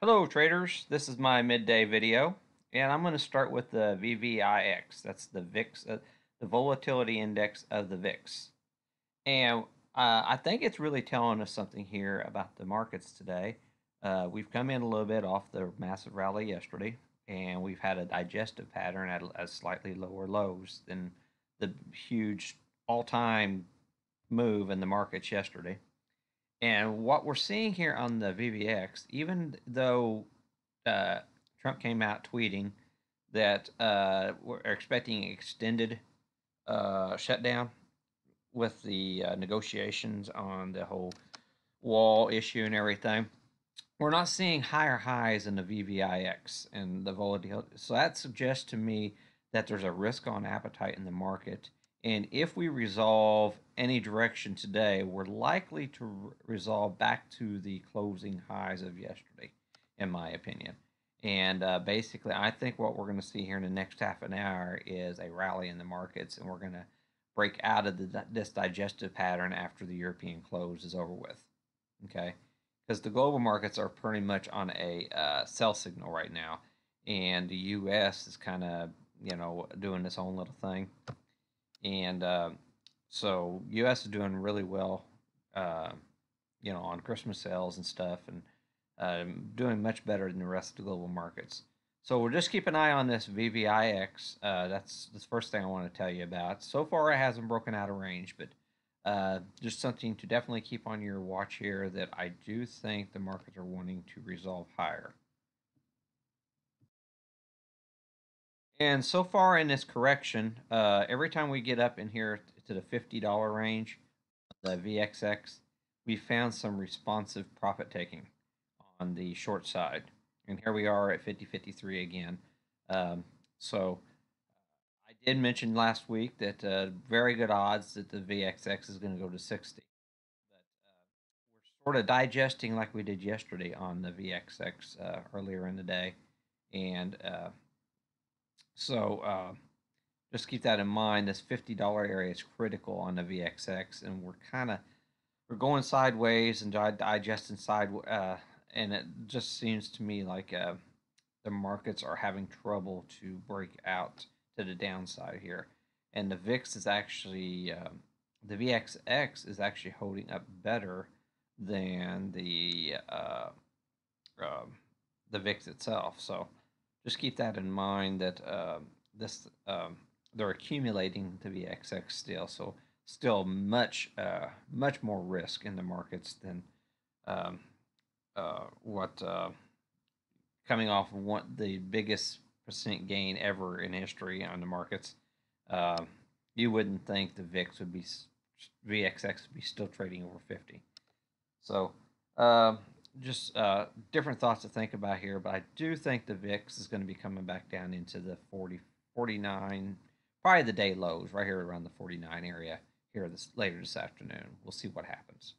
Hello traders, this is my midday video and I'm going to start with the VVIX. That's the VIX, the volatility index of the VIX. And I think it's really telling us something here about the markets today. We've come in a little bit off the massive rally yesterday and we've had a digestive pattern at slightly lower lows than the huge all-time move in the markets yesterday. And what we're seeing here on the VVX, even though uh, Trump came out tweeting that we're expecting extended shutdown with the negotiations on the whole wall issue and everything. We're not seeing higher highs in the VVIX and the volatility. So that suggests to me that there's a risk on appetite in the market. And if we resolve any direction today, we're likely to resolve back to the closing highs of yesterday, in my opinion. And basically, I think what we're going to see here in the next half an hour is a rally in the markets, and we're going to break out of this digestive pattern after the European close is over with. Okay, because the global markets are pretty much on a sell signal right now, and the U.S. is kind of doing its own little thing, and so U.S. is doing really well, uh, on Christmas sales and stuff, and doing much better than the rest of the global markets. So we'll just keep an eye on this VVIX. That's the first thing I want to tell you about. So far, it hasn't broken out of range, but just something to definitely keep on your watch here that I do think the markets are wanting to resolve higher. And so far in this correction, every time we get up in here to the $50 range, the VXX, we found some responsive profit taking on the short side. And here we are at 50.53 again. Um, so I did mention last week that very good odds that the VXX is going to go to 60. But we're sort of digesting like we did yesterday on the VXX earlier in the day. And so just keep that in mind. This $50 area is critical on the VXX, and we're going sideways and digesting side, and it just seems to me like the markets are having trouble to break out to the downside here, and the VXX is actually holding up better than the VIX itself. So just keep that in mind that this they're accumulating the VXX still. So still much more risk in the markets than um, what coming off of the biggest percent gain ever in history on the markets. Uh, you wouldn't think the VXX would be still trading over 50. So uh, just different thoughts to think about here, but I do think the VIX is going to be coming back down into the 40, 49, probably the day lows right here around the 49 area here later this afternoon. We'll see what happens.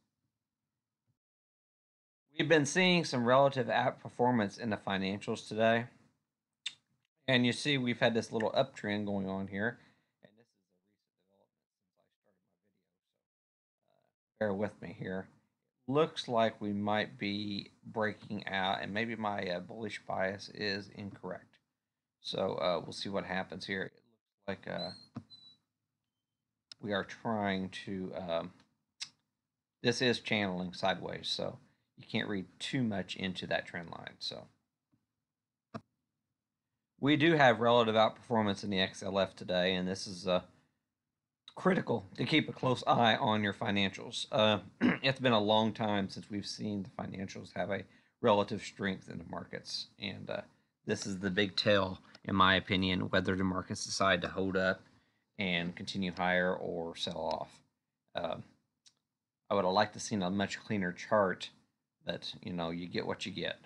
We've been seeing some relative outperformance in the financials today. And you see, we've had this little uptrend going on here. And this is a recent development since I started my video. So bear with me here. Looks like we might be breaking out, and maybe my bullish bias is incorrect. So we'll see what happens here. It looks like we are trying to. This is channeling sideways, so you can't read too much into that trend line. So we do have relative outperformance in the XLF today, and this is critical to keep a close eye on your financials. It's been a long time since we've seen the financials have a relative strength in the markets, and this is the big tell, in my opinion, whether the markets decide to hold up and continue higher or sell off. Uh, I would have liked to seen a much cleaner chart, but you get what you get.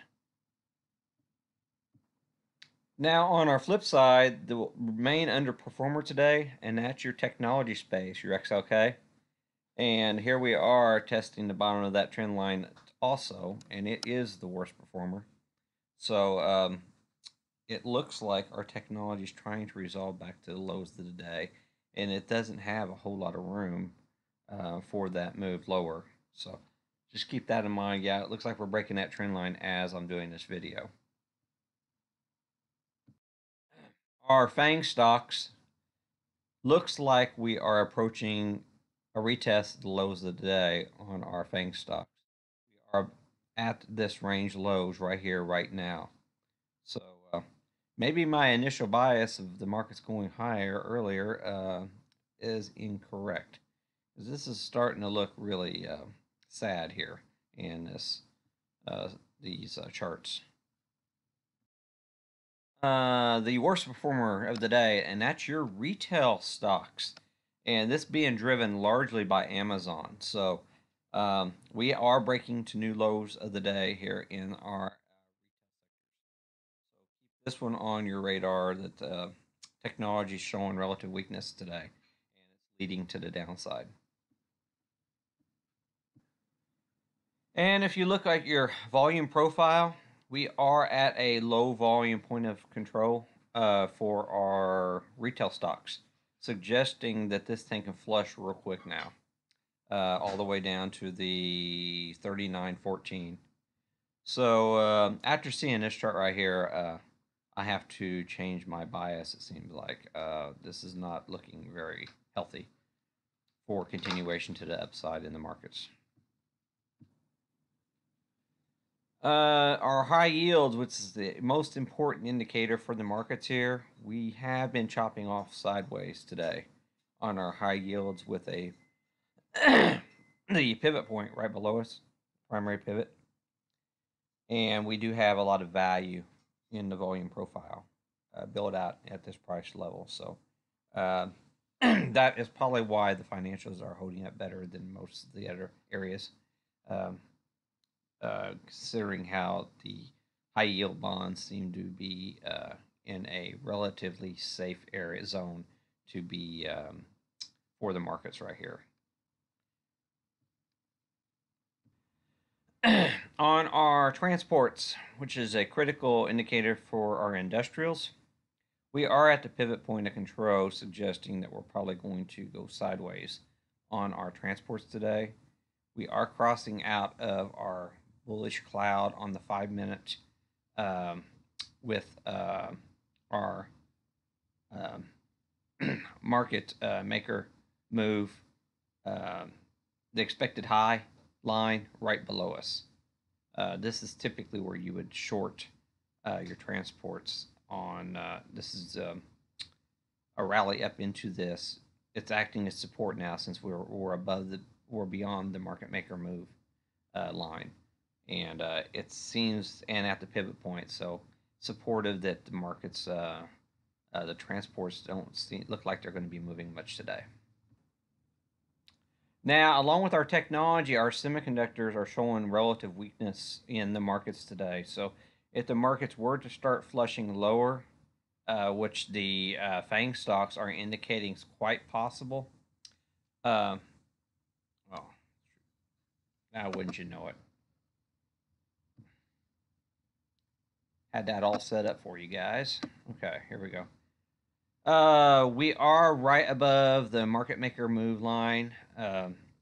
Now, on our flip side, the main underperformer today, and that's your technology space, your XLK. And here we are testing the bottom of that trend line also, and it is the worst performer. So it looks like our technology is trying to resolve back to the lows of the day, and it doesn't have a whole lot of room for that move lower. So just keep that in mind. Yeah, it looks like we're breaking that trend line as I'm doing this video. Our FANG stocks looks like we are approaching a retest of the lows of the day on our FANG stocks. We are at this range lows right here, right now. So maybe my initial bias of the markets going higher earlier is incorrect. Because this is starting to look really sad here in this these charts. The worst performer of the day, and that's your retail stocks, and this being driven largely by Amazon. So we are breaking to new lows of the day here in our so keep this one on your radar that technology is showing relative weakness today, and it's leading to the downside. And if you look at your volume profile, we are at a low volume point of control for our retail stocks, suggesting that this thing can flush real quick now, all the way down to the 39.14. So after seeing this chart right here, I have to change my bias. It seems like this is not looking very healthy for continuation to the upside in the markets. Our high yields, which is the most important indicator for the markets here, we have been chopping off sideways today on our high yields with a the pivot point right below us, primary pivot, and we do have a lot of value in the volume profile built out at this price level. So that is probably why the financials are holding up better than most of the other areas. Considering how the high yield bonds seem to be in a relatively safe area zone to be for the markets right here. On our transports, which is a critical indicator for our industrials, we are at the pivot point of control, suggesting that we're probably going to go sideways on our transports today. We are crossing out of our bullish cloud on the 5-minute with our market maker move, the expected high line right below us. This is typically where you would short your transports on. This is a rally up into this. It's acting as support now since we're above we're beyond the market maker move line, and it seems and at the pivot point, so supportive that the markets, the transports don't look like they're going to be moving much today. Now, along with our technology, our semiconductors are showing relative weakness in the markets today. So, if the markets were to start flushing lower, which the FANG stocks are indicating is quite possible, well, now wouldn't you know it? Had that all set up for you guys. Okay, here we go. We are right above the market maker move line,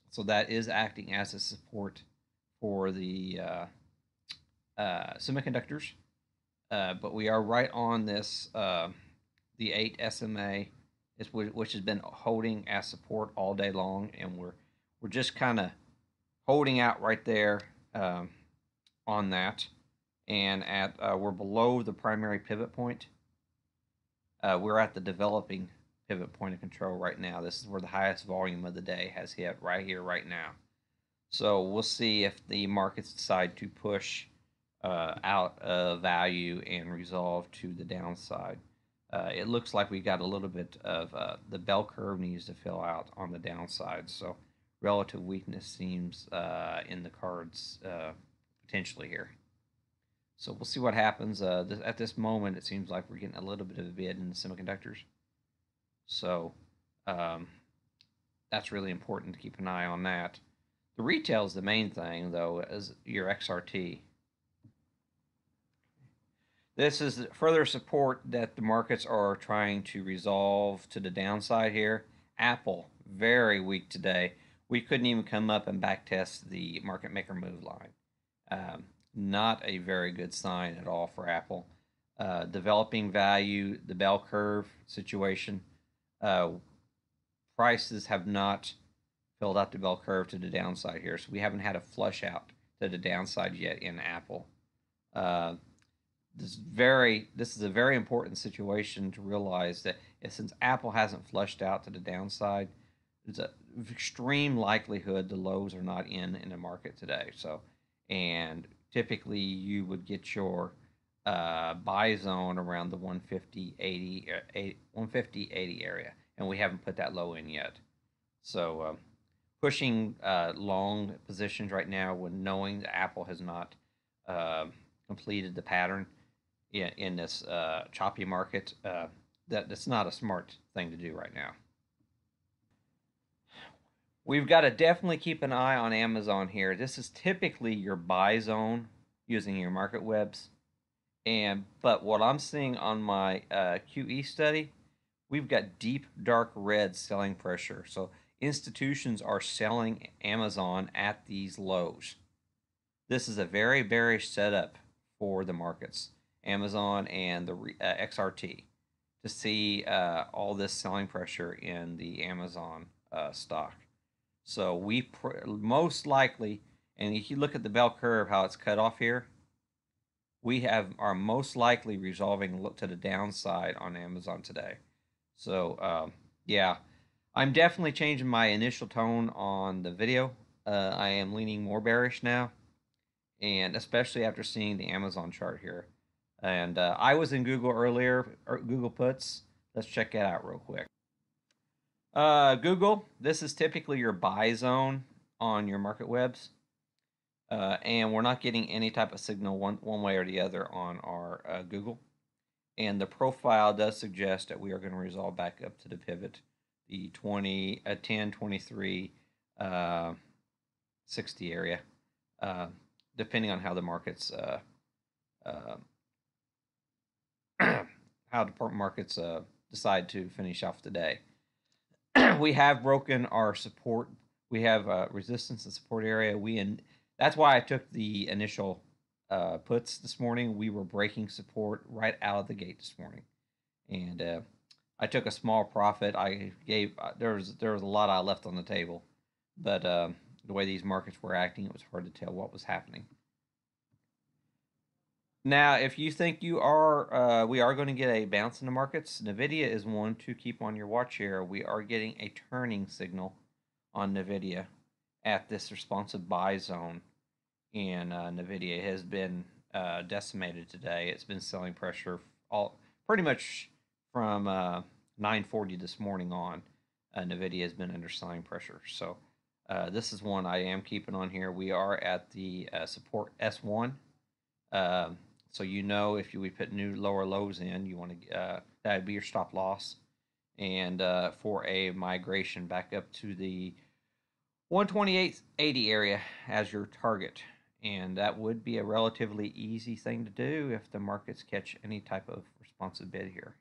so that is acting as a support for the semiconductors. But we are right on this the 8 SMA, which has been holding as support all day long, and we're just kind of holding out right there on that, and at we're below the primary pivot point. We're at the developing pivot point of control right now. This is where the highest volume of the day has hit right here, right now. So we'll see if the markets decide to push out of value and resolve to the downside. It looks like we got a little bit of the bell curve needs to fill out on the downside. So relative weakness seems in the cards potentially here. So we'll see what happens. At this moment, it seems like we're getting a little bit of a bid in the semiconductors. So that's really important to keep an eye on that. The retail is the main thing, though, as your XRT. This is further support that the markets are trying to resolve to the downside here. Apple, very weak today. we couldn't even come up and back test the market maker move line. Not a very good sign at all for Apple. Developing value, the bell curve situation, uh, prices have not filled out the bell curve to the downside here. So we haven't had a flush out to the downside yet in Apple. Uh, this is a very important situation to realize that since Apple hasn't flushed out to the downside, there's an extreme likelihood the lows are not in the market today. So, and typically you would get your buy zone around the 150.80 area, and we haven't put that low in yet. So pushing long positions right now when knowing that Apple has not uh, completed the pattern in this choppy market, that's not a smart thing to do right now. We've got to definitely keep an eye on Amazon here. This is typically your buy zone using your market webs. But what I'm seeing on my QE study, we've got deep dark red selling pressure. So institutions are selling Amazon at these lows. This is a very bearish setup for the markets, Amazon and the XRT, to see all this selling pressure in the Amazon stock. So we most likely, and if you look at the bell curve, how it's cut off here, we are most likely resolving to the downside on Amazon today. So yeah, I'm definitely changing my initial tone on the video. I am leaning more bearish now, and especially after seeing the Amazon chart here. And I was in Google earlier, Google puts. Let's check it out real quick. Google, this is typically your buy zone on your market webs. And we're not getting any type of signal one way or the other on our Google. And the profile does suggest that we are going to resolve back up to the pivot, the 10, 23, 60 area, depending on how the markets how the markets decide to finish off the day. We have broken our support. We have resistance and support area. That's why I took the initial puts this morning. We were breaking support right out of the gate this morning, and I took a small profit. I gave there was a lot I left on the table, but the way these markets were acting, it was hard to tell what was happening. Now, if you think we are going to get a bounce in the markets, Nvidia is one to keep on your watch here. We are getting a turning signal on Nvidia at this responsive buy zone, and Nvidia has been decimated today. It's been selling pressure all pretty much from 9:40 this morning on. Nvidia has been under selling pressure, so this is one I am keeping on here. We are at the support S1. So if we put new lower lows in, you want to that would be your stop loss, and for a migration back up to the 128.80 area as your target, and that would be a relatively easy thing to do if the markets catch any type of responsive bid here.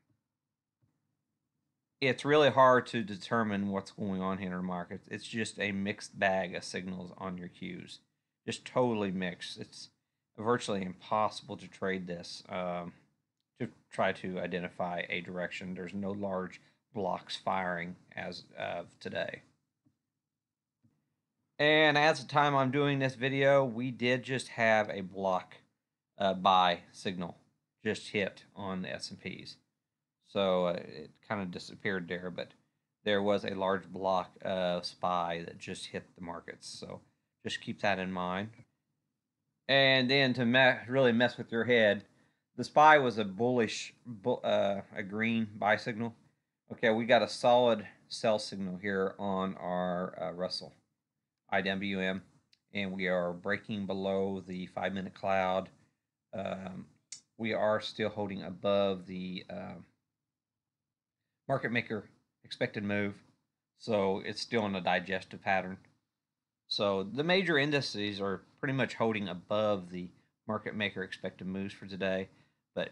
It's really hard to determine what's going on here in the markets. It's just a mixed bag of signals on your cues, just totally mixed. It's virtually impossible to trade this to try to identify a direction. There's no large blocks firing as of today. And as the time I'm doing this video, we did just have a block buy signal just hit on the S&Ps. So it kind of disappeared there, but there was a large block of SPY that just hit the markets. So just keep that in mind. And then to really mess with your head, the SPY was a bullish, a green buy signal. Okay, we got a solid sell signal here on our Russell IWM, and we are breaking below the 5-minute cloud. We are still holding above the market maker expected move, so it's still in a digestive pattern. So the major indices are pretty much holding above the market maker expected moves for today, but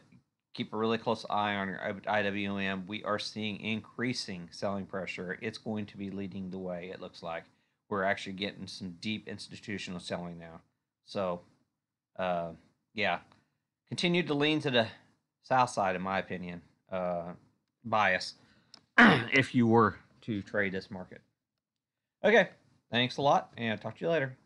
keep a really close eye on your IWM. We are seeing increasing selling pressure. It's going to be leading the way, it looks like. we're actually getting some deep institutional selling now. So, uh, yeah, continue to lean to the south side, in my opinion, bias, if you were to trade this market. Okay, thanks a lot, and talk to you later.